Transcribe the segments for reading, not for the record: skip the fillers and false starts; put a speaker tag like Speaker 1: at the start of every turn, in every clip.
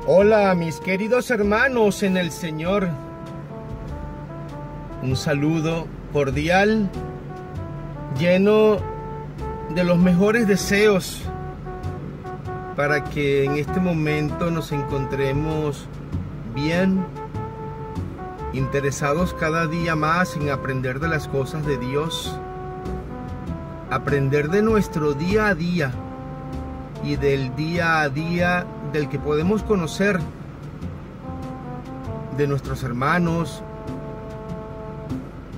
Speaker 1: Hola mis queridos hermanos en el Señor, un saludo cordial, lleno de los mejores deseos para que en este momento nos encontremos bien, interesados cada día más en aprender de las cosas de Dios, aprender de nuestro día a día y del día a día del que podemos conocer, de nuestros hermanos,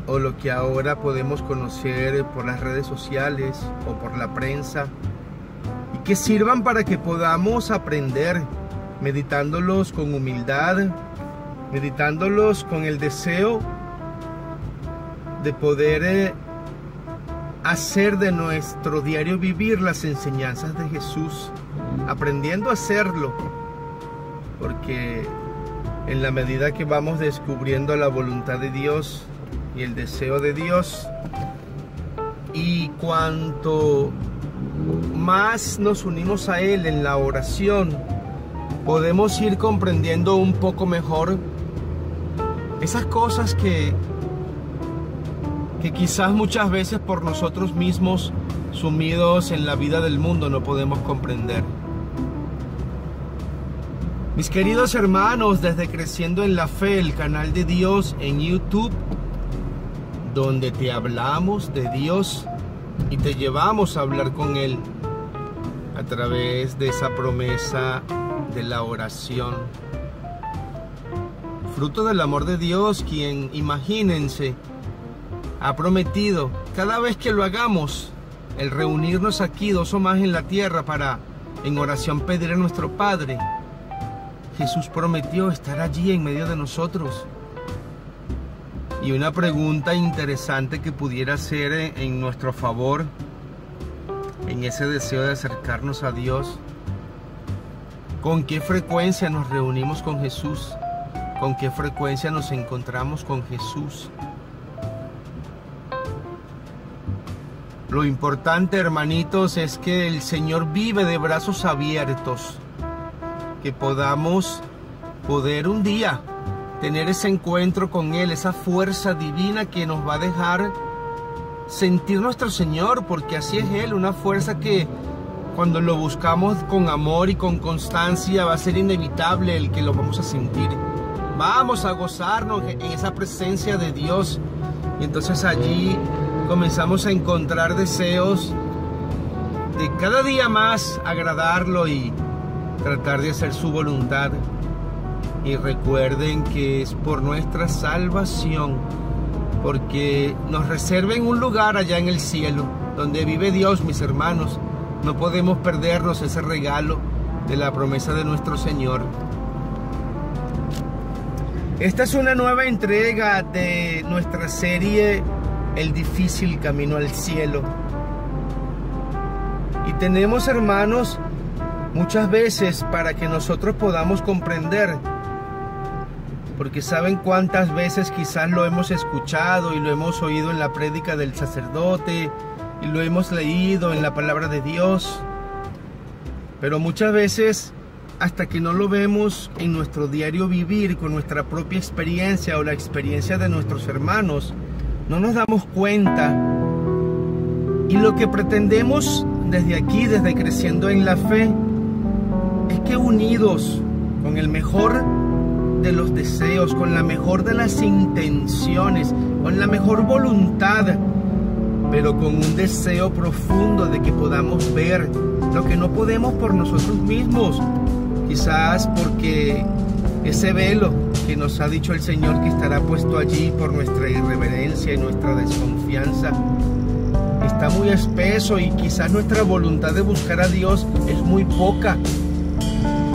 Speaker 1: o lo que ahora podemos conocer por las redes sociales o por la prensa, y que sirvan para que podamos aprender, meditándolos con humildad, meditándolos con el deseo de poder hacer de nuestro diario vivir las enseñanzas de Jesús, aprendiendo a hacerlo, porque en la medida que vamos descubriendo la voluntad de Dios y el deseo de Dios, y cuanto más nos unimos a Él en la oración, podemos ir comprendiendo un poco mejor esas cosas que quizás muchas veces por nosotros mismos, sumidos en la vida del mundo, no podemos comprender. Mis queridos hermanos, desde Creciendo en la Fe, el canal de Dios en YouTube, donde te hablamos de Dios y te llevamos a hablar con Él a través de esa promesa de la oración. Fruto del amor de Dios, quien, imagínense, ha prometido cada vez que lo hagamos, el reunirnos aquí 2 o más en la tierra para en oración pedir a nuestro Padre. Jesús prometió estar allí en medio de nosotros. Y una pregunta interesante que pudiera ser en nuestro favor, en ese deseo de acercarnos a Dios: ¿con qué frecuencia nos reunimos con Jesús? ¿Con qué frecuencia nos encontramos con Jesús? Lo importante, hermanitos, es que el Señor vive de brazos abiertos, que podamos poder un día tener ese encuentro con Él, esa fuerza divina que nos va a dejar sentir nuestro Señor, porque así es Él, una fuerza que cuando lo buscamos con amor y con constancia va a ser inevitable el que lo vamos a sentir. Vamos a gozarnos en esa presencia de Dios, y entonces allí comenzamos a encontrar deseos de cada día más agradarlo y tratar de hacer su voluntad. Y recuerden que es por nuestra salvación, porque nos reserven un lugar allá en el cielo, donde vive Dios, mis hermanos. No podemos perdernos ese regalo de la promesa de nuestro Señor. Esta es una nueva entrega de nuestra serie El difícil camino al cielo. Y tenemos, hermanos, muchas veces para que nosotros podamos comprender, porque saben cuántas veces quizás lo hemos escuchado y lo hemos oído en la prédica del sacerdote y lo hemos leído en la palabra de Dios, pero muchas veces hasta que no lo vemos en nuestro diario vivir con nuestra propia experiencia o la experiencia de nuestros hermanos, no nos damos cuenta. Y lo que pretendemos desde aquí, desde Creciendo en la Fe, es que unidos con el mejor de los deseos, con la mejor de las intenciones, con la mejor voluntad, pero con un deseo profundo de que podamos ver lo que no podemos por nosotros mismos, quizás porque ese velo que nos ha dicho el Señor que estará puesto allí por nuestra irreverencia y nuestra desconfianza está muy espeso, y quizás nuestra voluntad de buscar a Dios es muy poca.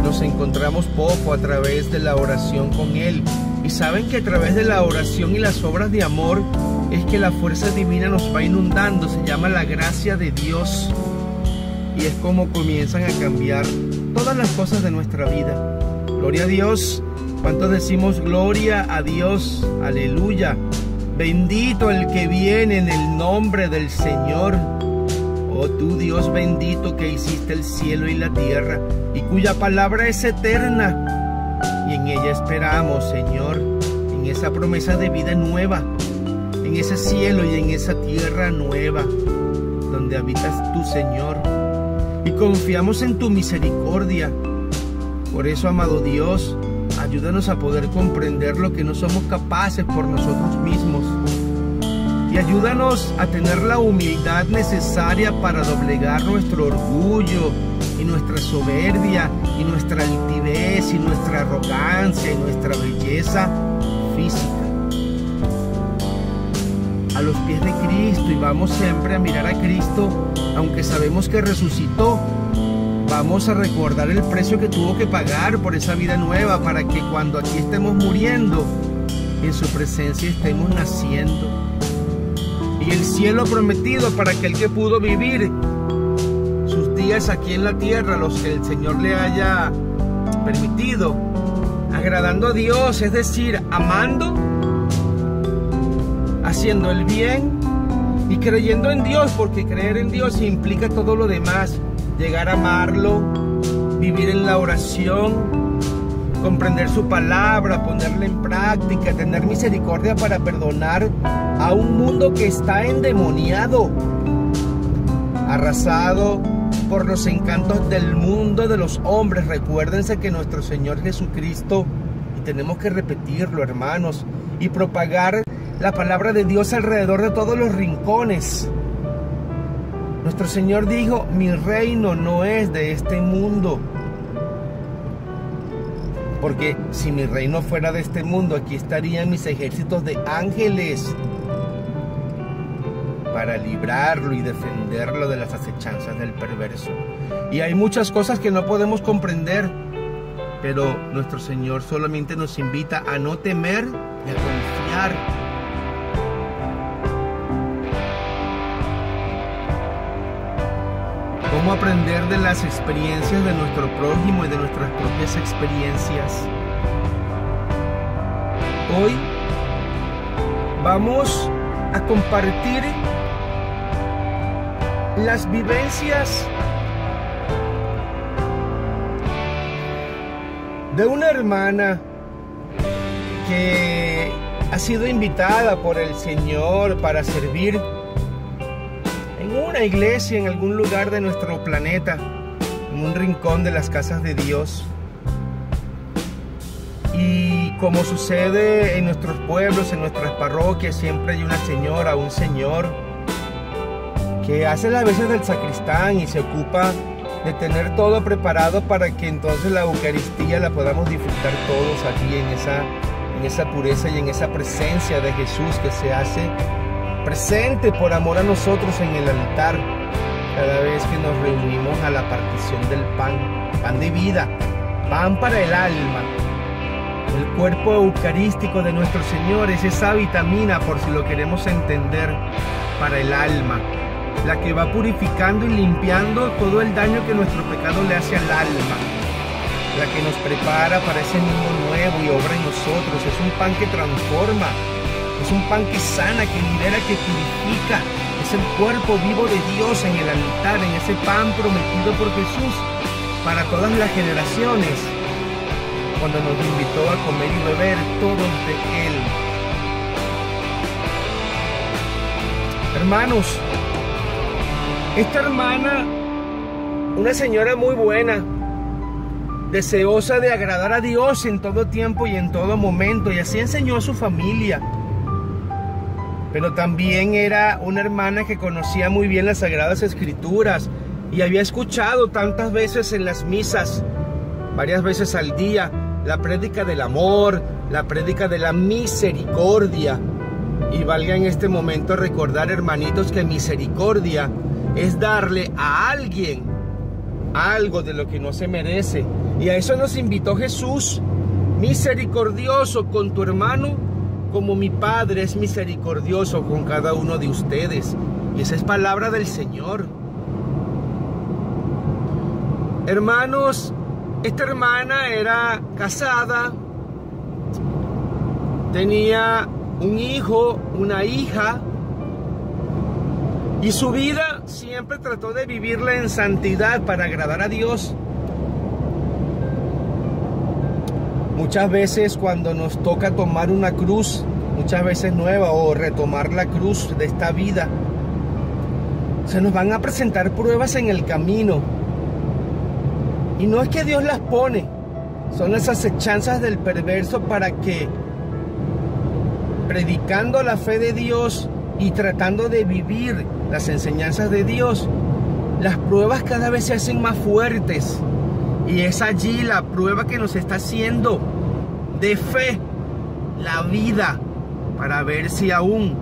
Speaker 1: Nos encontramos poco a través de la oración con Él, y saben que a través de la oración y las obras de amor es que la fuerza divina nos va inundando. Se llama la gracia de Dios, y es como comienzan a cambiar todas las cosas de nuestra vida. Gloria a Dios. ¿Cuántos decimos gloria a Dios? Aleluya. Bendito el que viene en el nombre del Señor. Oh tú, Dios bendito, que hiciste el cielo y la tierra, y cuya palabra es eterna. ella esperamos, Señor, en esa promesa de vida nueva, en ese cielo y en esa tierra nueva, donde habitas tú, Señor, y confiamos en tu misericordia. Por eso, amado Dios, ayúdanos a poder comprender lo que no somos capaces por nosotros mismos, y ayúdanos a tener la humildad necesaria para doblegar nuestro orgullo y nuestra soberbia y nuestra altivez y nuestra arrogancia y nuestra belleza física a los pies de Cristo, y vamos siempre a mirar a Cristo, aunque sabemos que resucitó. Vamos a recordar el precio que tuvo que pagar por esa vida nueva, para que cuando aquí estemos muriendo, en su presencia estemos naciendo. Y el cielo prometido para aquel que pudo vivir sus días aquí en la tierra, los que el Señor le haya permitido, agradando a Dios, es decir, amando, haciendo el bien y creyendo en Dios, porque creer en Dios implica todo lo demás: llegar a amarlo, vivir en la oración, comprender su palabra, ponerla en práctica, tener misericordia para perdonar a un mundo que está endemoniado, arrasado por los encantos del mundo, de los hombres. Recuérdense que nuestro Señor Jesucristo, y tenemos que repetirlo, hermanos, y propagar la palabra de Dios alrededor de todos los rincones. Nuestro Señor dijo: mi reino no es de este mundo. Porque si mi reino fuera de este mundo, aquí estarían mis ejércitos de ángeles para librarlo y defenderlo de las acechanzas del perverso. Y hay muchas cosas que no podemos comprender, pero nuestro Señor solamente nos invita a no temer y a confiar. Cómo aprender de las experiencias de nuestro prójimo y de nuestras propias experiencias. Hoy vamos a compartir las vivencias de una hermana que ha sido invitada por el Señor para servir en una iglesia en algún lugar de nuestro planeta, en un rincón de las casas de Dios. Y como sucede en nuestros pueblos, en nuestras parroquias, siempre hay una señora o un señor que hace las veces del sacristán y se ocupa de tener todo preparado para que entonces la Eucaristía la podamos disfrutar todos aquí en esa pureza y en esa presencia de Jesús que se hace presente por amor a nosotros en el altar cada vez que nos reunimos a la partición del pan de vida, pan para el alma. El cuerpo eucarístico de nuestro Señor es esa vitamina, por si lo queremos entender, para el alma, la que va purificando y limpiando todo el daño que nuestro pecado le hace al alma, la que nos prepara para ese mundo nuevo y obra en nosotros. Es un pan que transforma, es un pan que sana, que libera, que purifica. Es el cuerpo vivo de Dios en el altar, en ese pan prometido por Jesús para todas las generaciones, cuando nos invitó a comer y beber todos de Él. Hermanos, esta hermana, una señora muy buena, deseosa de agradar a Dios en todo tiempo y en todo momento, y así enseñó a su familia. Pero también era una hermana que conocía muy bien las Sagradas Escrituras y había escuchado tantas veces en las misas, varias veces al día, la prédica del amor, la prédica de la misericordia. Y valga en este momento recordar, hermanitos, que misericordia es darle a alguien algo de lo que no se merece. Y a eso nos invitó Jesús: misericordioso con tu hermano, como mi Padre es misericordioso con cada uno de ustedes. Y esa es palabra del Señor. Hermanos, esta hermana era casada, tenía un hijo, una hija, y su vida siempre trató de vivirla en santidad para agradar a Dios. Muchas veces cuando nos toca tomar una cruz, muchas veces nueva, o retomar la cruz de esta vida, se nos van a presentar pruebas en el camino. Y no es que Dios las pone, son las acechanzas del perverso para que, predicando la fe de Dios y tratando de vivir las enseñanzas de Dios, las pruebas cada vez se hacen más fuertes. Y es allí la prueba que nos está haciendo de fe la vida, para ver si aún,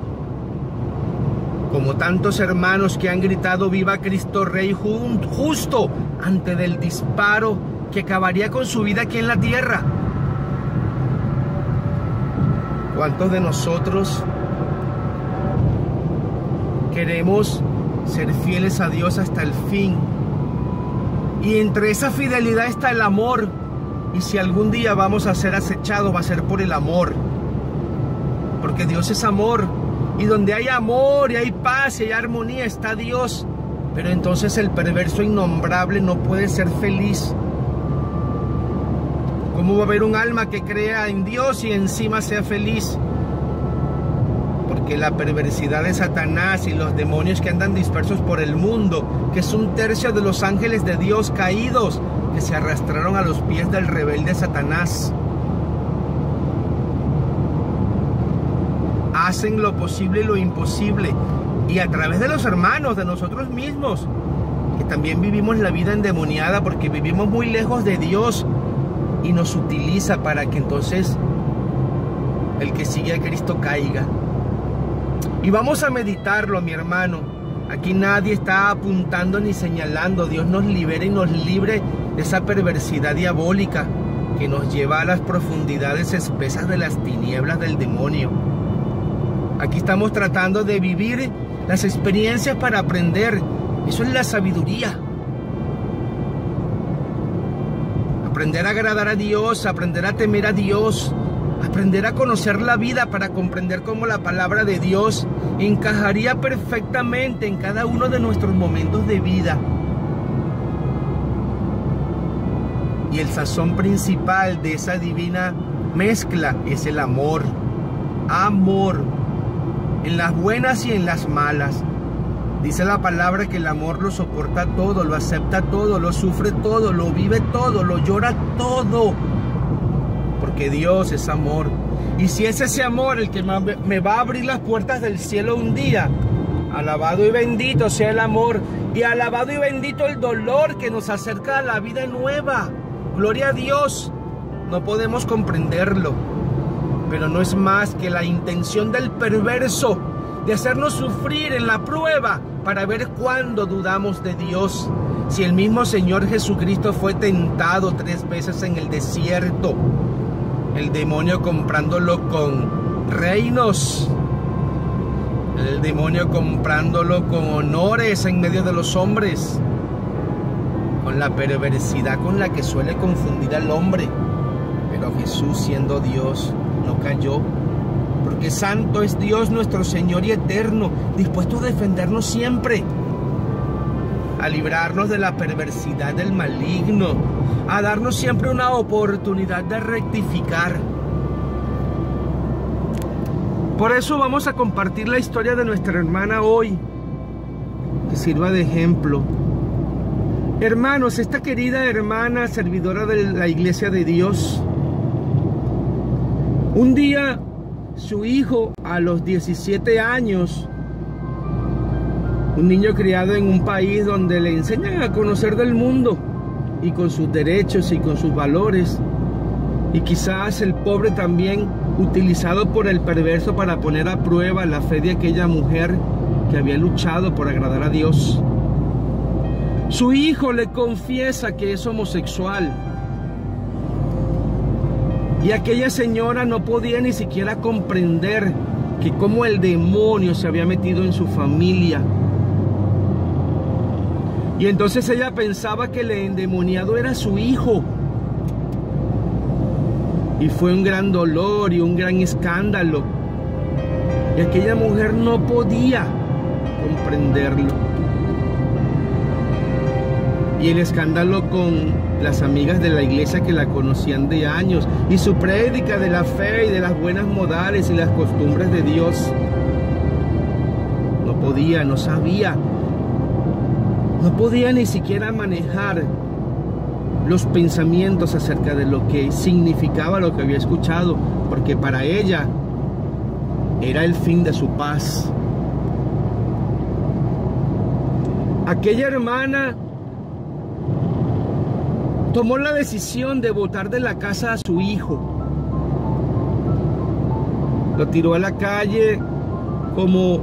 Speaker 1: como tantos hermanos que han gritado viva Cristo Rey justo antes del disparo que acabaría con su vida aquí en la tierra, ¿cuántos de nosotros queremos ser fieles a Dios hasta el fin? Y entre esa fidelidad está el amor. Y si algún día vamos a ser acechados, va a ser por el amor. Porque Dios es amor. Y donde hay amor y hay paz y hay armonía está Dios. Pero entonces el perverso innombrable no puede ser feliz. ¿Cómo va a haber un alma que crea en Dios y encima sea feliz? Porque la perversidad de Satanás y los demonios que andan dispersos por el mundo, que es 1/3 de los ángeles de Dios caídos, que se arrastraron a los pies del rebelde Satanás, hacen lo posible y lo imposible, y a través de los hermanos, de nosotros mismos, que también vivimos la vida endemoniada porque vivimos muy lejos de Dios, y nos utiliza para que entonces el que sigue a Cristo caiga. Y vamos a meditarlo, mi hermano. Aquí nadie está apuntando ni señalando. Dios nos libere y nos libre de esa perversidad diabólica que nos lleva a las profundidades espesas de las tinieblas del demonio. Aquí estamos tratando de vivir las experiencias para aprender. Eso es la sabiduría. Aprender a agradar a Dios, aprender a temer a Dios, aprender a conocer la vida para comprender cómo la palabra de Dios encajaría perfectamente en cada uno de nuestros momentos de vida. Y el sazón principal de esa divina mezcla es el amor. Amor. En las buenas y en las malas. Dice la palabra que el amor lo soporta todo, lo acepta todo, lo sufre todo, lo vive todo, lo llora todo. Porque Dios es amor. Y si es ese amor el que me va a abrir las puertas del cielo un día, alabado y bendito sea el amor, y alabado y bendito el dolor que nos acerca a la vida nueva. Gloria a Dios. No podemos comprenderlo, pero no es más que la intención del perverso de hacernos sufrir en la prueba para ver cuándo dudamos de Dios. Si el mismo Señor Jesucristo fue tentado 3 veces en el desierto, el demonio comprándolo con reinos, el demonio comprándolo con honores en medio de los hombres, con la perversidad con la que suele confundir al hombre. Pero Jesús, siendo Dios, no cayó, porque santo es Dios nuestro Señor y eterno, dispuesto a defendernos siempre, a librarnos de la perversidad del maligno, a darnos siempre una oportunidad de rectificar. Por eso vamos a compartir la historia de nuestra hermana hoy, que sirva de ejemplo. Hermanos, esta querida hermana servidora de la Iglesia de Dios, un día su hijo, a los 17 años, un niño criado en un país donde le enseñan a conocer del mundo y con sus derechos y con sus valores, y quizás el pobre también utilizado por el perverso para poner a prueba la fe de aquella mujer que había luchado por agradar a Dios. Su hijo le confiesa que es homosexual, y aquella señora no podía ni siquiera comprender que cómo el demonio se había metido en su familia. Y entonces ella pensaba que el endemoniado era su hijo. Y fue un gran dolor y un gran escándalo. Y aquella mujer no podía comprenderlo. y el escándalo con las amigas de la iglesia que la conocían de años, y su prédica de la fe y de las buenas modales y las costumbres de Dios. No podía, no sabía, no podía ni siquiera manejar los pensamientos acerca de lo que significaba lo que había escuchado, porque para ella era el fin de su paz. Aquella hermana tomó la decisión de botar de la casa a su hijo. Lo tiró a la calle como,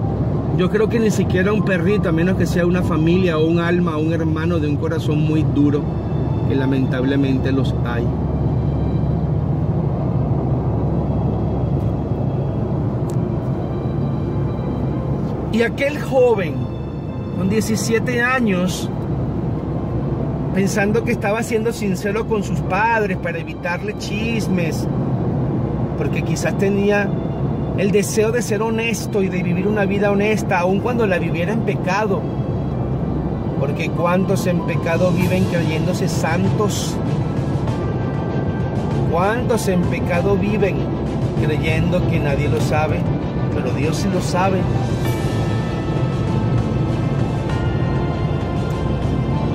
Speaker 1: yo creo que ni siquiera un perrito, a menos que sea una familia o un alma o un hermano de un corazón muy duro, que lamentablemente los hay. Y aquel joven con 17 años, pensando que estaba siendo sincero con sus padres para evitarle chismes, porque quizás tenía el deseo de ser honesto y de vivir una vida honesta, aun cuando la viviera en pecado, porque cuántos en pecado viven creyéndose santos, cuántos en pecado viven creyendo que nadie lo sabe, pero Dios sí lo sabe.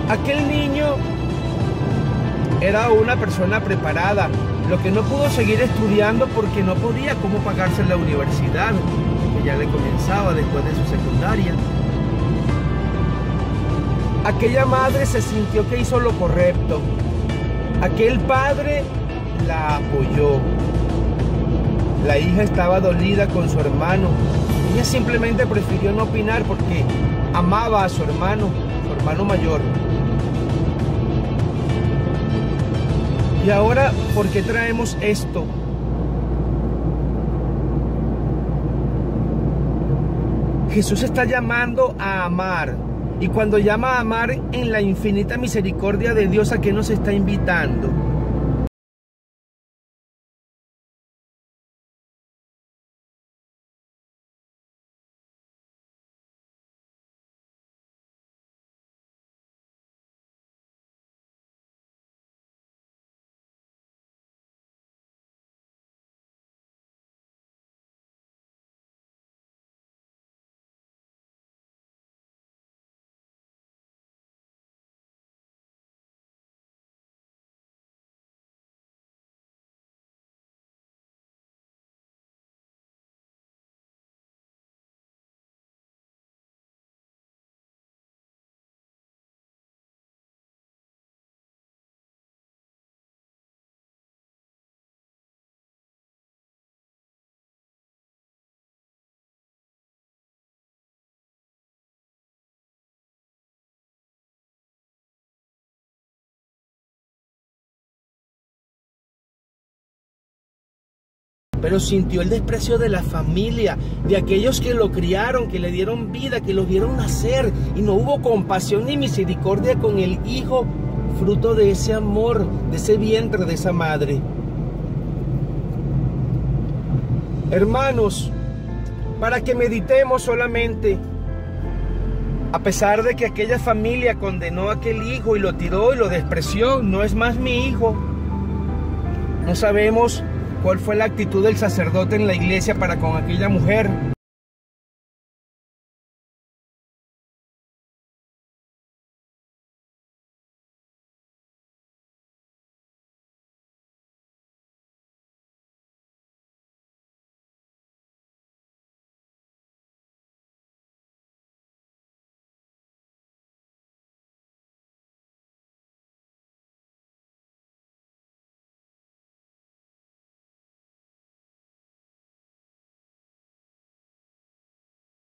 Speaker 1: Aquel niño era una persona preparada, lo que no pudo seguir estudiando porque no podía cómo pagarse la universidad, que ya le comenzaba después de su secundaria. Aquella madre se sintió que hizo lo correcto. Aquel padre la apoyó. La hija estaba dolida con su hermano. Ella simplemente prefirió no opinar porque amaba a su hermano mayor. Y ahora, ¿por qué traemos esto? Jesús está llamando a amar. Y cuando llama a amar en la infinita misericordia de Dios, ¿a qué nos está invitando? Pero sintió el desprecio de la familia, de aquellos que lo criaron, que le dieron vida, que lo vieron nacer, y no hubo compasión ni misericordia con el hijo, fruto de ese amor, de ese vientre, de esa madre. Hermanos, para que meditemos solamente, a pesar de que aquella familia condenó a aquel hijo y lo tiró y lo despreció, no es más mi hijo. No sabemos cuál fue la actitud del sacerdote en la iglesia para con aquella mujer.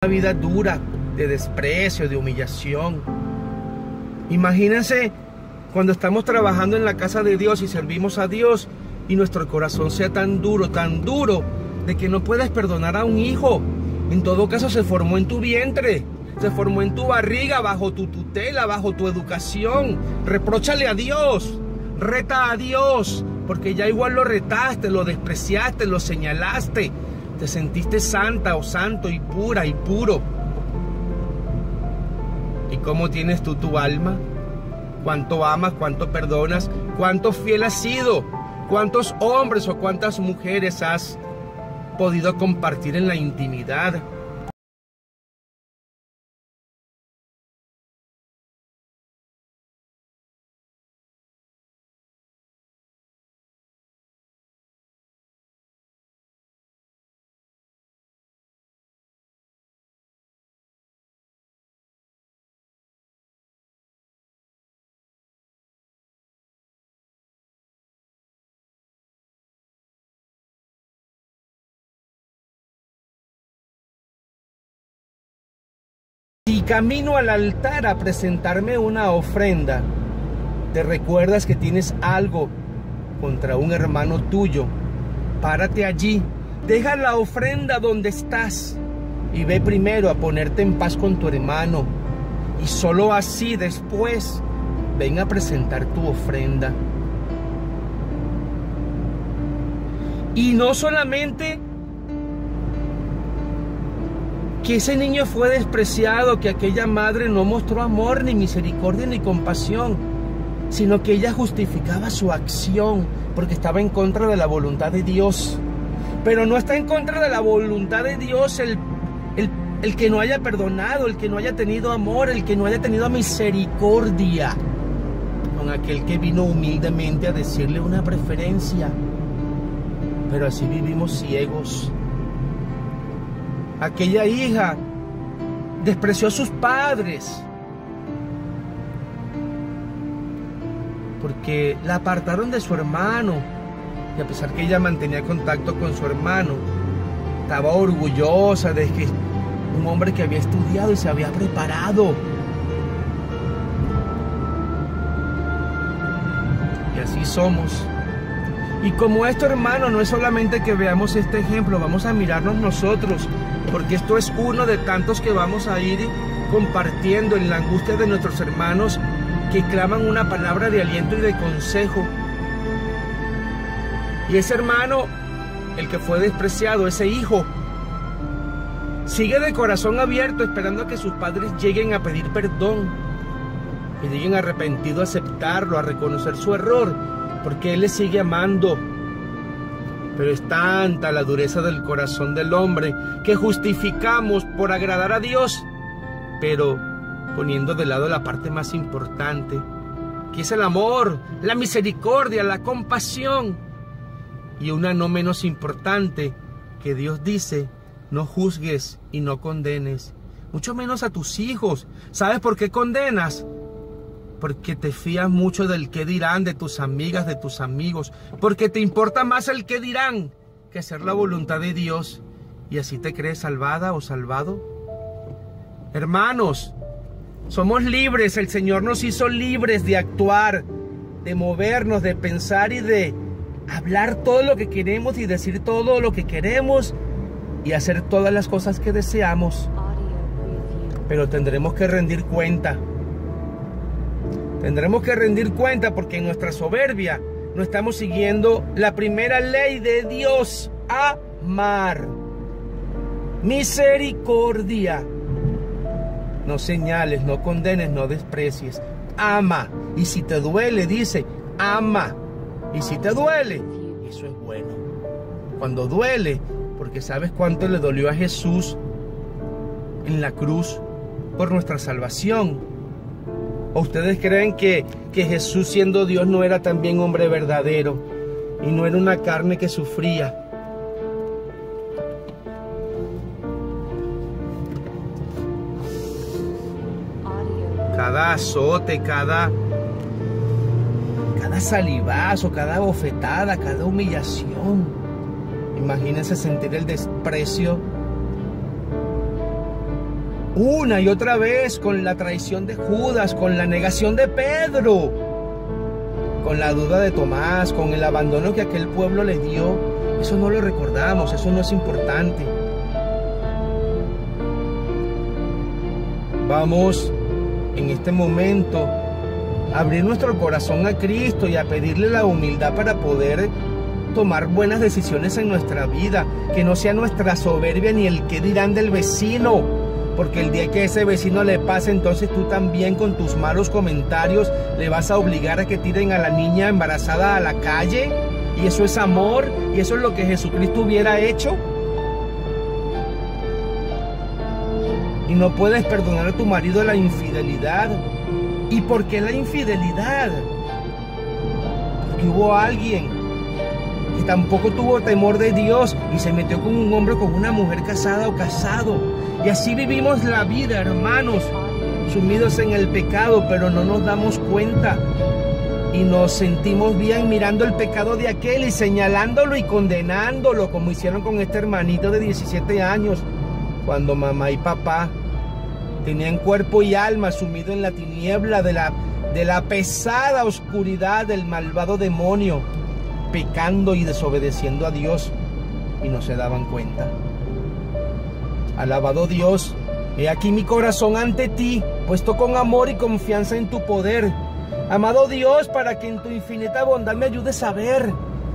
Speaker 1: Una vida dura, de desprecio, de humillación. Imagínense cuando estamos trabajando en la casa de Dios y servimos a Dios y nuestro corazón sea tan duro de que no puedes perdonar a un hijo. En todo caso se formó en tu vientre, se formó en tu barriga, bajo tu tutela, bajo tu educación. Repróchale a Dios, reta a Dios, porque ya igual lo retaste, lo despreciaste, lo señalaste. Te sentiste santa o santo y pura y puro. ¿Y cómo tienes tú tu alma? cuánto amas, cuánto perdonas, cuánto fiel has sido, cuántos hombres o cuántas mujeres has podido compartir en la intimidad. Y camino al altar a presentarme una ofrenda, te recuerdas que tienes algo contra un hermano tuyo, párate allí, deja la ofrenda donde estás y ve primero a ponerte en paz con tu hermano, y solo así después ven a presentar tu ofrenda. Y no solamente que ese niño fue despreciado, que aquella madre no mostró amor, ni misericordia, ni compasión, sino que ella justificaba su acción porque estaba en contra de la voluntad de Dios. Pero no está en contra de la voluntad de Dios el que no haya perdonado, el que no haya tenido amor, el que no haya tenido misericordia con aquel que vino humildemente a decirle una preferencia. Pero así vivimos ciegos. Aquella hija despreció a sus padres porque la apartaron de su hermano, y a pesar que ella mantenía contacto con su hermano, estaba orgullosa de que un hombre que había estudiado y se había preparado. Y así somos. Y como esto, hermano, no es solamente que veamos este ejemplo, vamos a mirarnos nosotros, porque esto es uno de tantos que vamos a ir compartiendo en la angustia de nuestros hermanos que claman una palabra de aliento y de consejo. Y ese hermano, el que fue despreciado, ese hijo, sigue de corazón abierto esperando a que sus padres lleguen a pedir perdón, que lleguen arrepentidos a aceptarlo, a reconocer su error, porque él le sigue amando. Pero es tanta la dureza del corazón del hombre que justificamos por agradar a Dios, pero poniendo de lado la parte más importante, que es el amor, la misericordia, la compasión, y una no menos importante, que Dios dice: no juzgues y no condenes, mucho menos a tus hijos. ¿Sabes por qué condenas? Porque te fías mucho del qué dirán, de tus amigas, de tus amigos, porque te importa más el qué dirán que hacer la voluntad de Dios, y así te crees salvada o salvado. Hermanos, somos libres, el Señor nos hizo libres de actuar, de movernos, de pensar y de hablar todo lo que queremos y decir todo lo que queremos y hacer todas las cosas que deseamos, pero tendremos que rendir cuenta. Tendremos que rendir cuenta porque en nuestra soberbia no estamos siguiendo la primera ley de Dios: amar. Misericordia. No señales, no condenes, no desprecies. Ama. Y si te duele, dice, ama. Y si te duele, eso es bueno. Cuando duele, porque sabes cuánto le dolió a Jesús en la cruz por nuestra salvación. ¿O ustedes creen que Jesús, siendo Dios, no era también hombre verdadero y no era una carne que sufría? Cada azote, cada salivazo, cada bofetada, cada humillación. Imagínense sentir el desprecio una y otra vez, con la traición de Judas, con la negación de Pedro, con la duda de Tomás, con el abandono que aquel pueblo le dio. Eso no lo recordamos, eso no es importante. Vamos en este momento a abrir nuestro corazón a Cristo y a pedirle la humildad para poder tomar buenas decisiones en nuestra vida, que no sea nuestra soberbia ni el qué dirán del vecino, porque el día que ese vecino le pase, entonces tú también con tus malos comentarios le vas a obligar a que tiren a la niña embarazada a la calle. Y eso es amor, y eso es lo que Jesucristo hubiera hecho. Y no puedes perdonar a tu marido la infidelidad. ¿Y por qué la infidelidad? Porque hubo alguien que tampoco tuvo temor de Dios y se metió con un hombre, con una mujer casada o casado. Y así vivimos la vida, hermanos, sumidos en el pecado, pero no nos damos cuenta. Y nos sentimos bien mirando el pecado de aquel y señalándolo y condenándolo, como hicieron con este hermanito de 17 años, cuando mamá y papá tenían cuerpo y alma sumido en la tiniebla de la pesada oscuridad del malvado demonio, pecando y desobedeciendo a Dios, y no se daban cuenta. Alabado Dios, he aquí mi corazón ante ti, puesto con amor y confianza en tu poder. Amado Dios, para que en tu infinita bondad me ayudes a ver,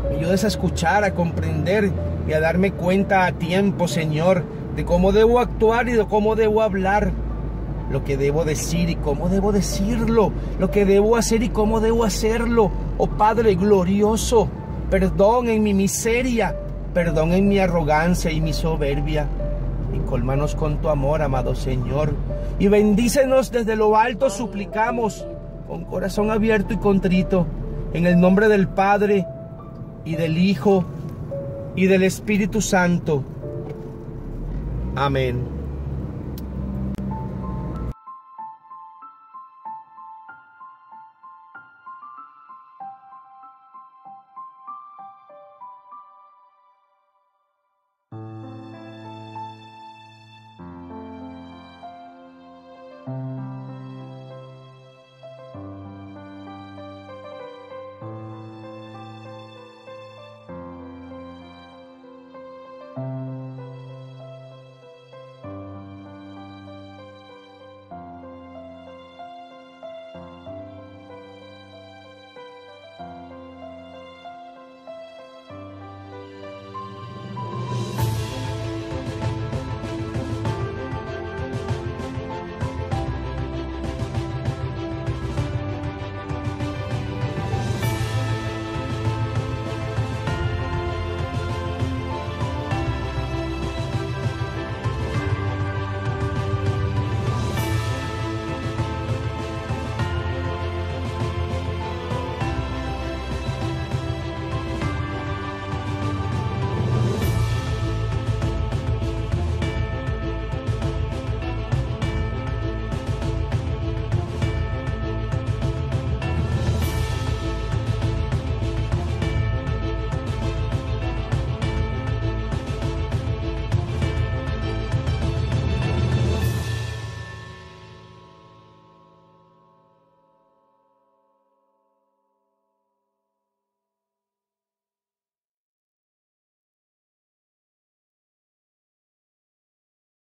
Speaker 1: me ayudes a escuchar, a comprender y a darme cuenta a tiempo, Señor, de cómo debo actuar y de cómo debo hablar, lo que debo decir y cómo debo decirlo, lo que debo hacer y cómo debo hacerlo. Oh Padre glorioso, perdón en mi miseria, perdón en mi arrogancia y mi soberbia, y cólmanos con tu amor, amado Señor, y bendícenos desde lo alto, suplicamos, con corazón abierto y contrito, en el nombre del Padre, y del Hijo, y del Espíritu Santo. Amén.